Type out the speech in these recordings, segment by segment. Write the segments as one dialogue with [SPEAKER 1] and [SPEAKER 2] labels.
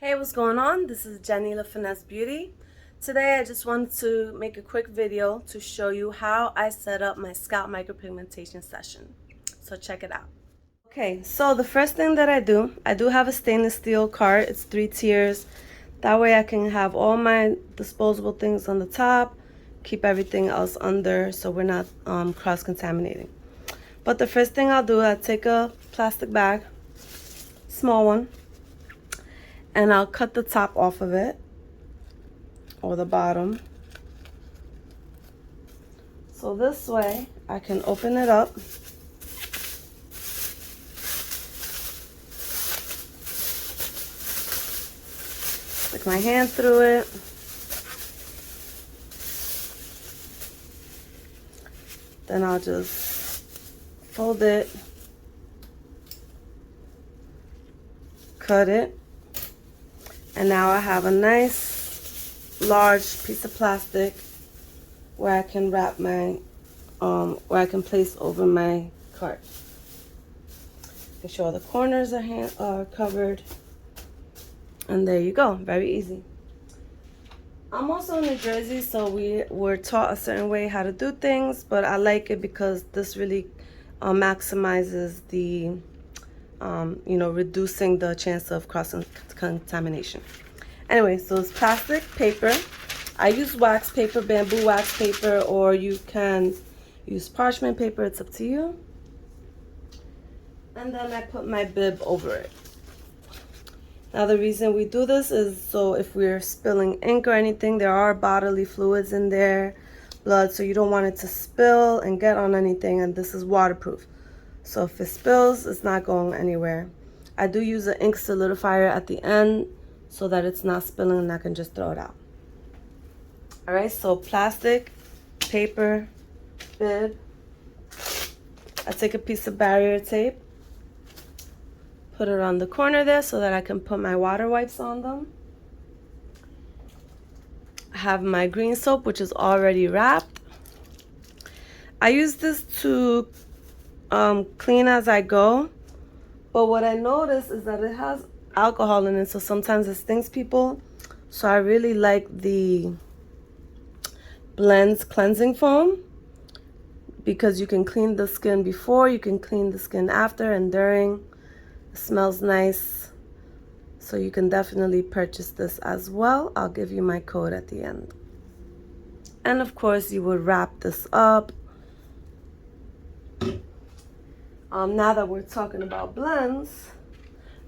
[SPEAKER 1] Hey, what's going on? This is Jenny La Finesse Beauty. Today I just wanted to make a quick video to show you how I set up my scalp micropigmentation session. So check it out. Okay, so the first thing that I do have a stainless steel cart. It's 3 tiers. That way I can have all my disposable things on the top, keep everything else under so we're not cross-contaminating. But the first thing I'll do, I'll take a plastic bag, small one, and I'll cut the top off of it, or the bottom. So this way I can open it up. Stick my hand through it. Then I'll just fold it, cut it, and now I have a nice large piece of plastic where I can wrap my where I can place over my cart. Make sure the corners are covered, and there you go. Very easy. I'm also in New Jersey, so we were taught a certain way how to do things, but I like it because this really maximizes the reducing the chance of cross-contamination. Anyway, so it's plastic paper. I use wax paper, bamboo wax paper, or you can use parchment paper. It's up to you. And then I put my bib over it. Now the reason we do this is so if we're spilling ink or anything, there are bodily fluids in there, blood, so you don't want it to spill and get on anything, and this is waterproof. So if it spills, it's not going anywhere. I do use an ink solidifier at the end so that it's not spilling and I can just throw it out. Alright, so plastic, paper, bib. I take a piece of barrier tape, put it on the corner there so that I can put my water wipes on them. I have my green soap, which is already wrapped. I use this to clean as I go, but what I notice is that it has alcohol in it, so sometimes it stings people. So I really like the Blends cleansing foam because you can clean the skin before, you can clean the skin after and during. It smells nice, so you can definitely purchase this as well. I'll give you my code at the end. And of course you would wrap this up. Now that we're talking about blends,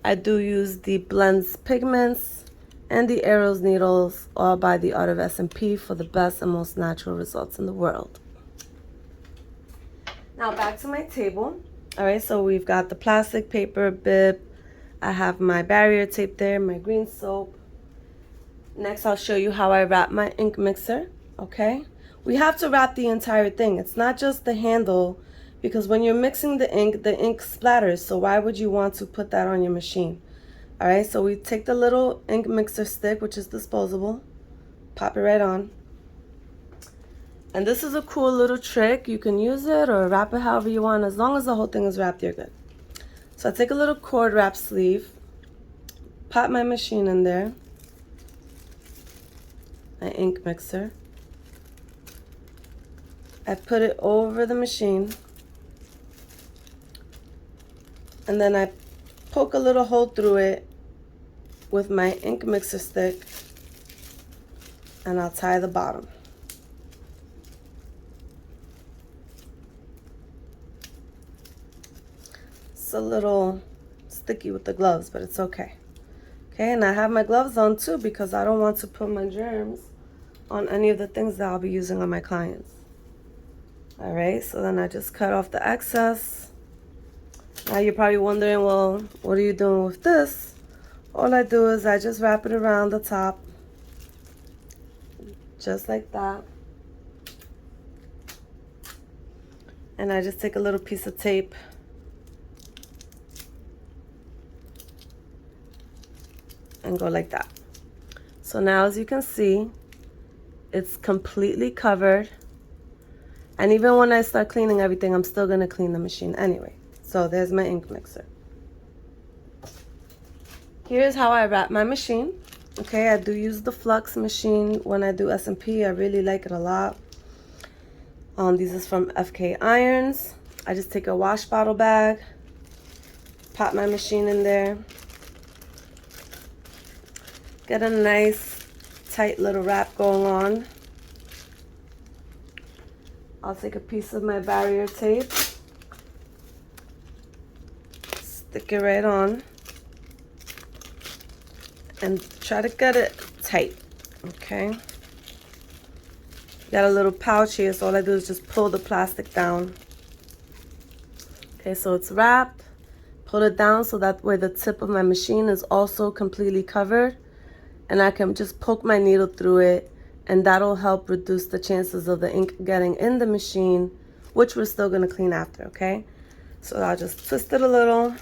[SPEAKER 1] I do use the Blends pigments and the Arrows needles, all by the Art of S&P, for the best and most natural results in the world. Now back to my table. Alright, so we've got the plastic, paper, bib. I have my barrier tape there, my green soap. Next I'll show you how I wrap my ink mixer. Okay, we have to wrap the entire thing. It's not just the handle, because when you're mixing the ink splatters, so why would you want to put that on your machine? Alright, so we take the little ink mixer stick, which is disposable, pop it right on. And this is a cool little trick. You can use it or wrap it however you want. As long as the whole thing is wrapped, you're good. So I take a little cord wrap sleeve, pop my machine in there, my ink mixer. I put it over the machine, and then I poke a little hole through it with my ink mixer stick, and I'll tie the bottom. It's a little sticky with the gloves, but it's okay. Okay, and I have my gloves on too because I don't want to put my germs on any of the things that I'll be using on my clients. Alright, so then I just cut off the excess. Now you're probably wondering, well, what are you doing with this? All I do is I just wrap it around the top, just like that. And I just take a little piece of tape and go like that. So now, as you can see, it's completely covered. And even when I start cleaning everything, I'm still going to clean the machine anyway. So there's my ink mixer. Here's how I wrap my machine. Okay, I do use the flux machine when I do S&P. I really like it a lot. These is from FK Irons. I just take a wash bottle bag, pop my machine in there, get a nice tight little wrap going on. I'll take a piece of my barrier tape, stick it right on, and try to get it tight, okay? Got a little pouch here, so all I do is just pull the plastic down. Okay, so it's wrapped. Pull it down so that way the tip of my machine is also completely covered, and I can just poke my needle through it, and that'll help reduce the chances of the ink getting in the machine, which we're still going to clean after, okay? So I'll just twist it a little.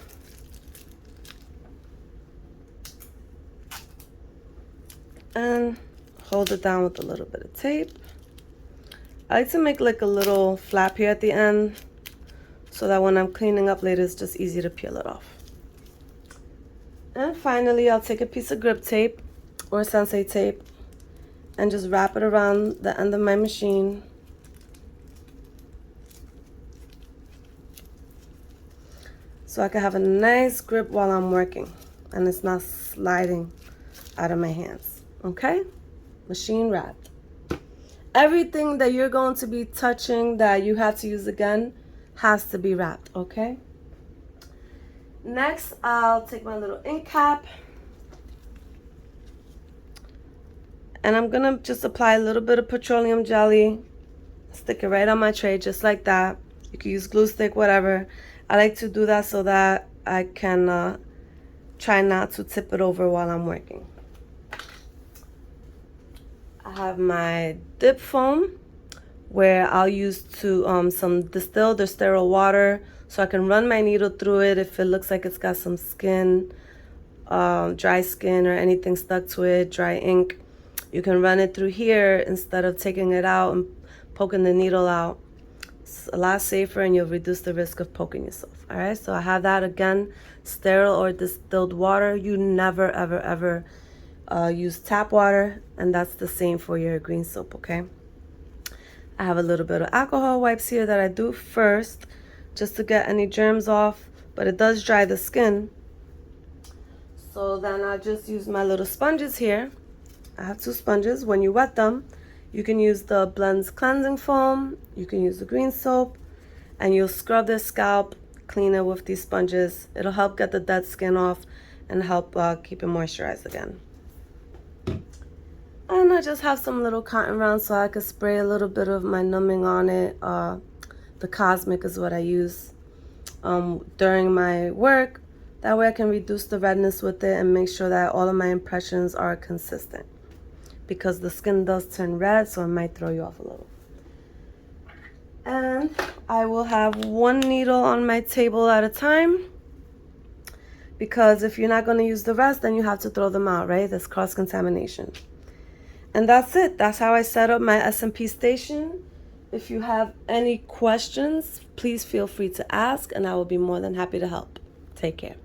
[SPEAKER 1] And hold it down with a little bit of tape. I like to make like a little flap here at the end so that when I'm cleaning up later, it's just easy to peel it off. And finally, I'll take a piece of grip tape or sensei tape and just wrap it around the end of my machine. So I can have a nice grip while I'm working and it's not sliding out of my hands. Okay? Machine wrapped. Everything that you're going to be touching that you have to use again has to be wrapped, okay? Next, I'll take my little ink cap and I'm gonna just apply a little bit of petroleum jelly, stick it right on my tray just like that. You can use glue stick, whatever. I like to do that so that I can try not to tip it over while I'm working. I have my dip foam where I'll use some distilled or sterile water so I can run my needle through it if it looks like it's got some skin, dry skin or anything stuck to it, dry ink. You can run it through here instead of taking it out and poking the needle out. It's a lot safer and you'll reduce the risk of poking yourself. All right, so I have that again, sterile or distilled water. You never, ever, ever use tap water, and that's the same for your green soap, okay? I have a little bit of alcohol wipes here that I do first just to get any germs off, but it does dry the skin. So then I'll just use my little sponges here. I have 2 sponges. When you wet them, you can use the Blends cleansing foam, you can use the green soap, and you'll scrub the scalp, clean it with these sponges. It'll help get the dead skin off and help keep it moisturized again. And I just have some little cotton rounds so I could spray a little bit of my numbing on it. The Cosmic is what I use during my work. That way I can reduce the redness with it and make sure that all of my impressions are consistent. Because the skin does turn red, so it might throw you off a little. And I will have 1 needle on my table at a time. Because if you're not going to use the rest, then you have to throw them out, right? That's cross-contamination. And that's it. That's how I set up my S&P station. If you have any questions, please feel free to ask, and I will be more than happy to help. Take care.